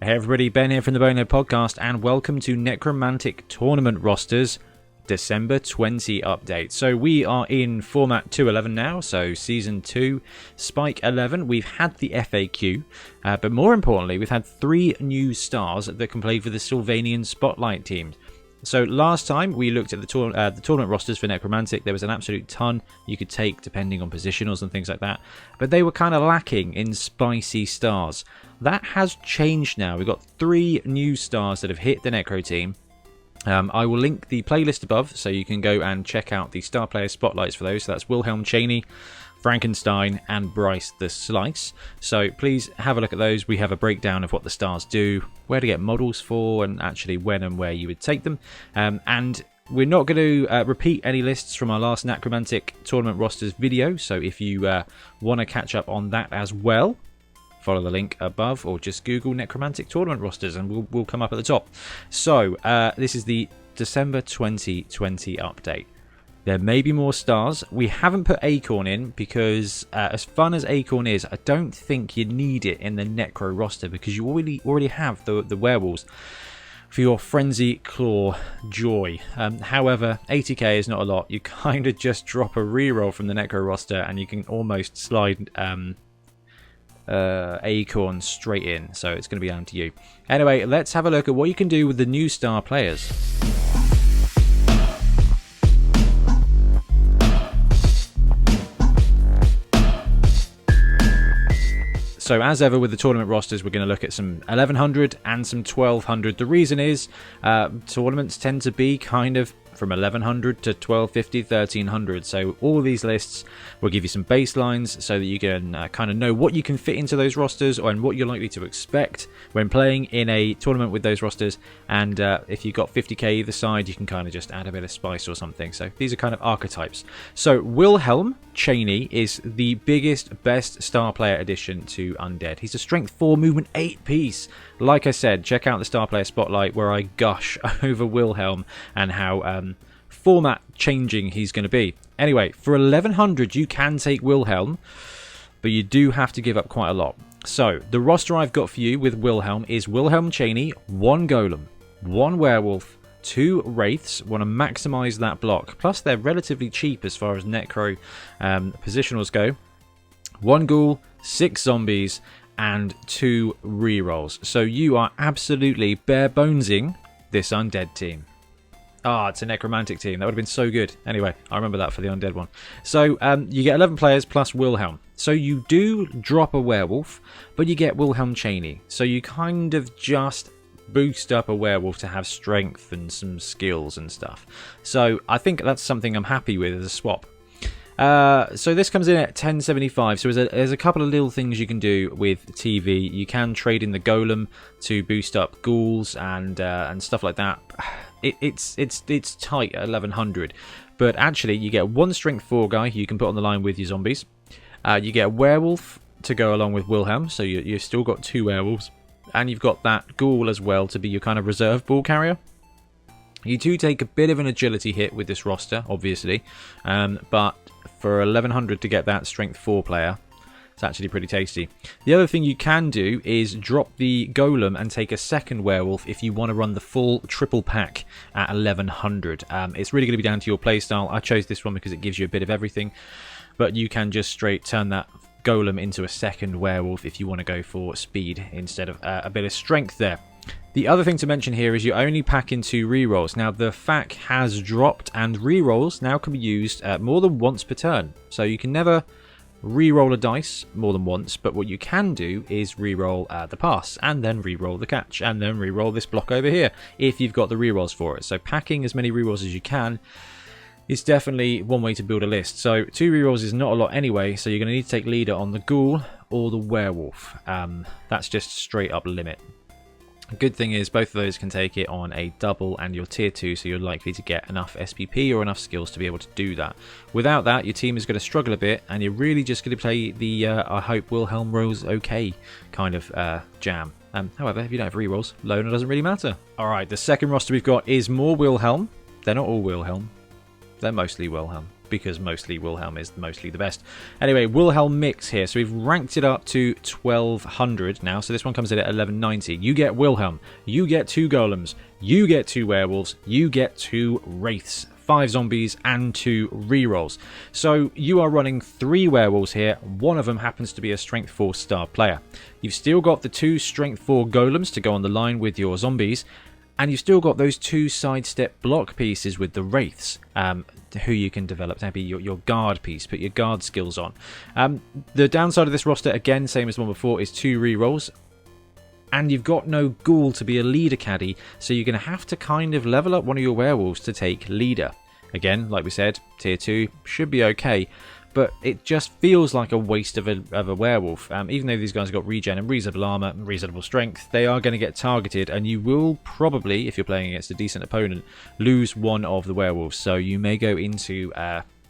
Hey everybody, Ben here from the Bonehead podcast, and welcome to Necromantic Tournament Rosters December 20 update. So we are in format 211 now, so Season 2, Spike 11. We've had the FAQ, but more importantly, we've had 3 new stars that can play for the Sylvanian Spotlight team. So last time we looked at the tournament rosters for Necromantic. There was an absolute ton you could take depending on positionals and things like that, but they were kind of lacking in spicy stars. That has changed now. We've got 3 new stars that have hit the Necro team. I will link the playlist above so you can go and check out the star player spotlights for those. So that's Wilhelm Cheney, Frankenstein and Bryce the Slice. So please have a look at those. We have a breakdown of what the stars do, where to get models for, and actually when and where you would take them. And we're not going to repeat any lists from our last Necromantic tournament rosters video. So if you want to catch up on that as well, follow the link above or just Google Necromantic tournament rosters and we'll come up at the top. So this is the December 2020 update. There may be more stars. We haven't put Acorn in because as fun as Acorn is, I don't think you need it in the Necro roster because you already have the werewolves for your Frenzy, Claw, Joy. However, 80k is not a lot. You kind of just drop a reroll from the Necro roster and you can almost slide Acorn straight in. So it's going to be down to you. Anyway, let's have a look at what you can do with the new star players. So as ever with the tournament rosters, we're going to look at some 1100 and some 1200. The reason is tournaments tend to be kind of from 1100 to 1250, 1300. So all these lists will give you some baselines so that you can kind of know what you can fit into those rosters and what you're likely to expect when playing in a tournament with those rosters. And if you've got 50k either side, you can kind of just add a bit of spice or something. So these are kind of archetypes. So Wilhelm Cheney is the biggest, best star player addition to Undead. He's a strength 4, movement 8 piece. Like I said, check out the star player spotlight where I gush over Wilhelm and how format changing he's going to be. Anyway, for 1100 you can take Wilhelm, but you do have to give up quite a lot. So the roster I've got for you with Wilhelm is Wilhelm Cheney, 1 Golem, 1 Werewolf, 2 Wraiths. Want to maximise that block. Plus they're relatively cheap as far as Necro positionals go. 1 Ghoul, 6 Zombies, and 2 rerolls. So you are absolutely bare bonesing this Undead team. It's a Necromantic team. That would have been so good. Anyway, I remember that for the Undead one. So you get 11 players plus Wilhelm. So you do drop a werewolf, but you get Wilhelm Cheney. So you kind of just boost up a werewolf to have strength and some skills and stuff. So I think that's something I'm happy with as a swap. So this comes in at 1075. So there's a couple of little things you can do with TV. You can trade in the Golem to boost up ghouls and stuff like that. It's tight at 1100, but actually you get 1 strength 4 guy you can put on the line with your zombies. You get a werewolf to go along with Wilhelm, so you've still got 2 werewolves, and you've got that ghoul as well to be your kind of reserve ball carrier. You do take a bit of an agility hit with this roster, obviously, but for 1100 to get that strength 4 player, it's actually pretty tasty. The other thing you can do is drop the Golem and take a 2nd werewolf if you want to run the full triple pack at 1100. It's really going to be down to your playstyle. I chose this one because it gives you a bit of everything, but you can just straight turn that Golem into a 2nd werewolf if you want to go for speed instead of a bit of strength there. The other thing to mention here is you only pack in 2 rerolls. Now the FAQ has dropped and rerolls now can be used more than once per turn. So you can never re-roll a dice more than once, but what you can do is re-roll the pass and then re-roll the catch and then re-roll this block over here if you've got the re-rolls for it. So packing as many re-rolls as you can is definitely one way to build a list. So 2 re-rolls is not a lot anyway, so you're going to need to take leader on the ghoul or the werewolf. That's just straight up limit. Good thing is both of those can take it on a double and your tier 2, so you're likely to get enough SPP or enough skills to be able to do that. Without that, your team is going to struggle a bit and you're really just going to play the I hope Wilhelm rolls okay kind of jam. However, if you don't have rerolls, loner doesn't really matter. Alright, the second roster we've got is more Wilhelm. They're not all Wilhelm. They're mostly Wilhelm. because mostly Wilhelm is mostly the best. Anyway, Wilhelm mix here. So we've ranked it up to 1200 now. So this one comes in at 1190. You get Wilhelm. You get 2 golems. You get 2 werewolves. You get 2 wraiths. 5 zombies and 2 rerolls. So you are running 3 werewolves here. One of them happens to be a strength 4 star player. You've still got the 2 strength 4 golems to go on the line with your zombies. And you've still got those 2 sidestep block pieces with the wraiths, who you can develop to be your guard piece, put your guard skills on. The downside of this roster, again, same as one before, is 2 rerolls. And you've got no ghoul to be a leader caddy, so you're going to have to kind of level up one of your werewolves to take leader. Again, like we said, tier 2 should be okay, but it just feels like a waste of a werewolf. Even though these guys have got regen and reasonable armor and reasonable strength, they are going to get targeted, and you will probably, if you're playing against a decent opponent, lose one of the werewolves. So you may go into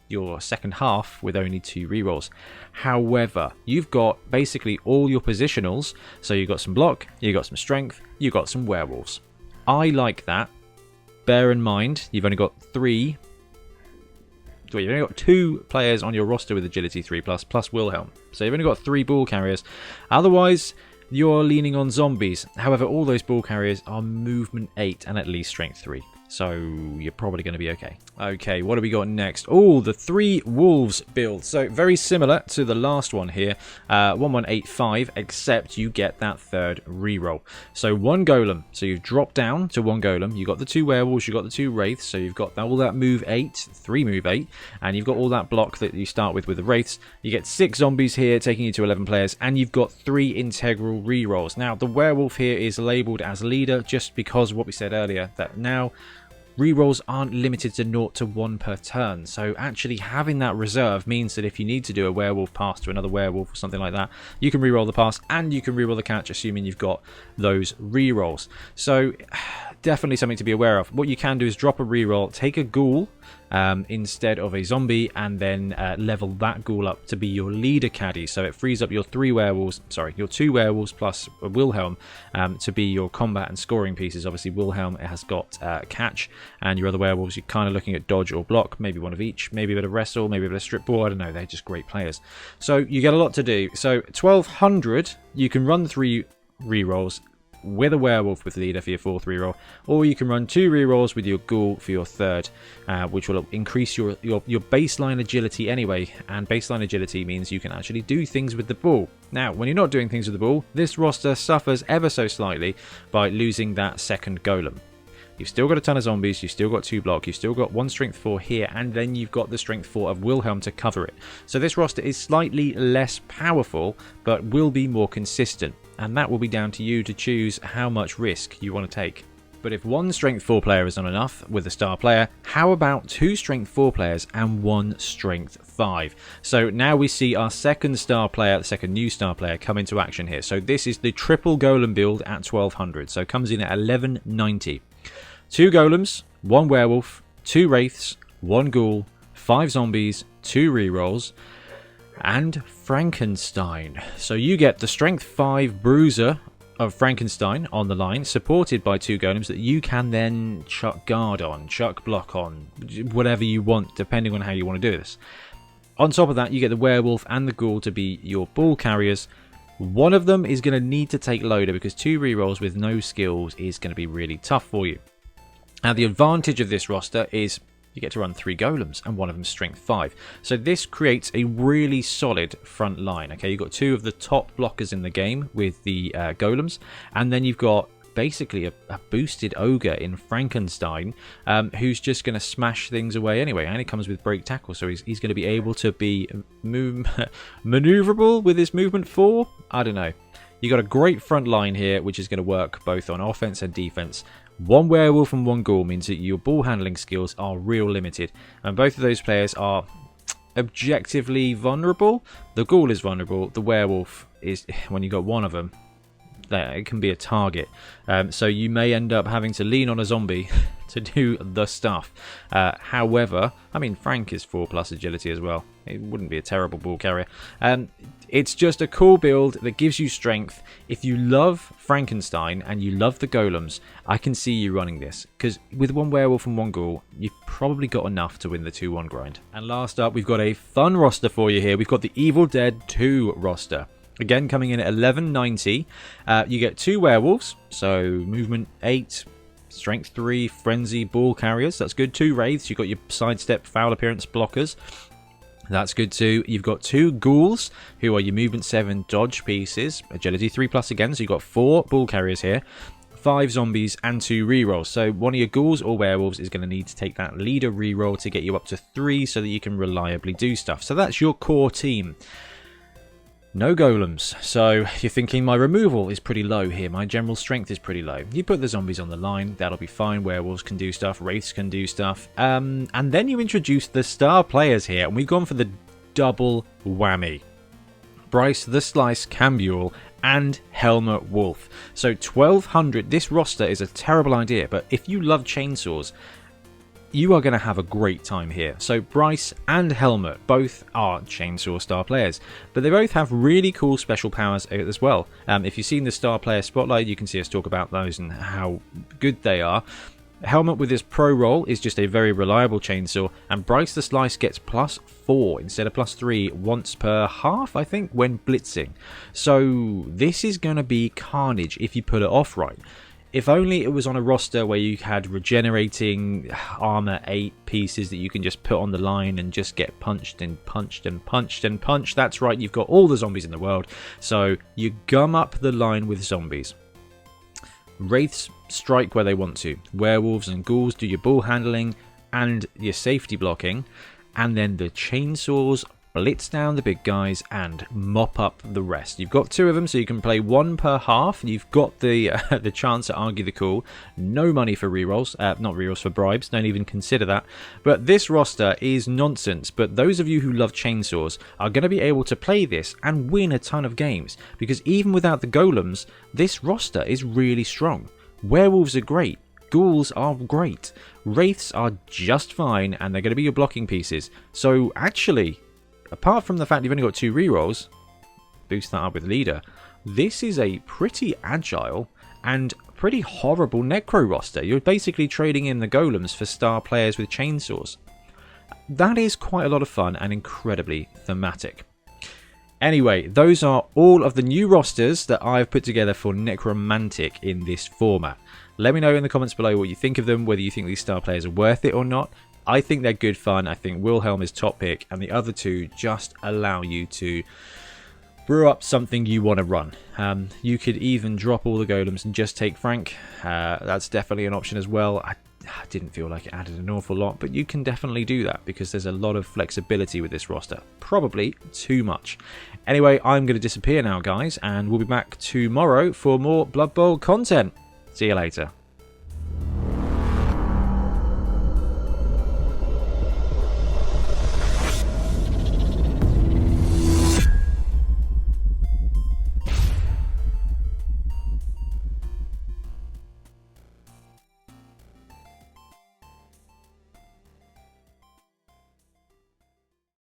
your second half with only 2 rerolls. However, you've got basically all your positionals, so you've got some block, you've got some strength, you've got some werewolves. I like that. Bear in mind, you've only got 3. You've only got 2 players on your roster with agility 3+, plus Wilhelm. So you've only got 3 ball carriers. Otherwise, you're leaning on zombies. However, all those ball carriers are movement 8 and at least strength 3. So you're probably going to be okay. Okay, what do we got next? Oh, the 3 wolves build. So very similar to the last one here. 1185, except you get that 3rd reroll. So 1 golem. So you've dropped down to 1 golem. You've got the 2 werewolves, you've got the 2 wraiths. So you've got all that move 8, 3 move 8. And you've got all that block that you start with the wraiths. You get 6 zombies here, taking you to 11 players. And you've got 3 integral rerolls. Now, the werewolf here is labelled as leader just because of what we said earlier. That now rerolls aren't limited to 0 to 1 per turn, so actually having that reserve means that if you need to do a werewolf pass to another werewolf or something like that, you can reroll the pass and you can reroll the catch, assuming you've got those rerolls. So definitely something to be aware of. What you can do is drop a reroll, take a ghoul instead of a zombie, and then level that ghoul up to be your leader caddy. So it frees up your 2 werewolves plus a Wilhelm to be your combat and scoring pieces. Obviously Wilhelm has got catch, and your other werewolves you're kind of looking at dodge or block, maybe one of each, maybe a bit of wrestle, maybe a bit of strip ball, I don't know, they're just great players. So you get a lot to do. So 1200, you can run 3 rerolls with a werewolf with leader for your 4th reroll, or you can run 2 rerolls with your ghoul for your 3rd, which will increase your baseline agility anyway, and baseline agility means you can actually do things with the ball. Now, when you're not doing things with the ball, this roster suffers ever so slightly by losing that 2nd golem. You've still got a ton of zombies, you've still got 2 block, you've still got 1 strength 4 here, and then you've got the strength 4 of Wilhelm to cover it. So this roster is slightly less powerful, but will be more consistent, and that will be down to you to choose how much risk you want to take. But if 1 strength 4 player is not enough with a star player, how about 2 strength 4 players and 1 strength 5? So now we see our 2nd star player, the 2nd new star player, come into action here. So this is the triple golem build at 1200, so it comes in at 1190. 2 golems, 1 werewolf, 2 wraiths, 1 ghoul, 5 zombies, 2 rerolls, and Frankenstein. So you get the strength 5 bruiser of Frankenstein on the line, supported by 2 golems that you can then chuck guard on, chuck block on, whatever you want, depending on how you want to do this. On top of that, you get the werewolf and the ghoul to be your ball carriers. One of them is going to need to take loader because 2 rerolls with no skills is going to be really tough for you. Now, the advantage of this roster is you get to run 3 golems, and one of them strength 5. So this creates a really solid front line. Okay, you've got 2 of the top blockers in the game with the golems, and then you've got basically a boosted ogre in Frankenstein, who's just going to smash things away anyway, and he comes with break tackle, so he's going to be able to be maneuverable with his movement 4. I don't know. You got a great front line here, which is going to work both on offense and defense. 1 werewolf and 1 ghoul means that your ball handling skills are real limited, and both of those players are objectively vulnerable. The ghoul is vulnerable. The werewolf is, when you got one of them, that it can be a target. So you may end up having to lean on a zombie to do the stuff. However, I mean, Frank is 4+ agility as well. It wouldn't be a terrible ball carrier. It's just a cool build that gives you strength. If you love Frankenstein and you love the golems, I can see you running this, because with 1 werewolf and 1 ghoul, you've probably got enough to win the 2-1 grind. And last up, we've got a fun roster for you here. We've got the Evil Dead 2 roster. Again, coming in at 1190. You get 2 werewolves, so movement 8, strength 3, frenzy, ball carriers. That's good. 2 wraiths. You've got your sidestep, foul appearance blockers. That's good too. You've got 2 ghouls, who are your movement 7 dodge pieces. Agility 3+ again, so you've got 4 ball carriers here. 5 zombies and 2 rerolls. So one of your ghouls or werewolves is going to need to take that leader reroll to get you up to 3 so that you can reliably do stuff. So that's your core team. No golems. So you're thinking my removal is pretty low here. My general strength is pretty low. You put the zombies on the line. That'll be fine. Werewolves can do stuff. Wraiths can do stuff. And then you introduce the star players here. And we've gone for the double whammy. Bryce the Slice Cambuel and Helmut Wolf. So 1200. This roster is a terrible idea. But if you love chainsaws, you are going to have a great time here. So Bryce and Helmut both are chainsaw star players, but they both have really cool special powers as well. If you've seen the star player spotlight, you can see us talk about those and how good they are. Helmut with his pro roll is just a very reliable chainsaw, and Bryce the Slice gets +4 instead of +3 once per half, I think, when blitzing. So this is going to be carnage if you put it off right. If only it was on a roster where you had regenerating armor 8 pieces that you can just put on the line and just get punched and punched and punched and punched. That's right, you've got all the zombies in the world. So you gum up the line with zombies. Wraiths strike where they want to. Werewolves and ghouls do your ball handling and your safety blocking. And then the chainsaws blitz down the big guys and mop up the rest. You've got 2 of them, so you can play 1 per half. You've got the chance to argue the call. No money for rerolls, not rerolls, for bribes. Don't even consider that. But this roster is nonsense. But those of you who love chainsaws are going to be able to play this and win a ton of games, because even without the golems, this roster is really strong. Werewolves are great. Ghouls are great. Wraiths are just fine, and they're going to be your blocking pieces. So actually, apart from the fact you've only got 2 rerolls, boost that up with leader, this is a pretty agile and pretty horrible necro roster. You're basically trading in the golems for star players with chainsaws. That is quite a lot of fun and incredibly thematic. Anyway, those are all of the new rosters that I've put together for Necromantic in this format. Let me know in the comments below what you think of them, whether you think these star players are worth it or not. I think they're good fun. I think Wilhelm is top pick, and the other 2 just allow you to brew up something you want to run. You could even drop all the golems and just take Frank. That's definitely an option as well. I didn't feel like it added an awful lot, but you can definitely do that because there's a lot of flexibility with this roster. Probably too much. Anyway, I'm going to disappear now, guys, and we'll be back tomorrow for more Blood Bowl content. See you later.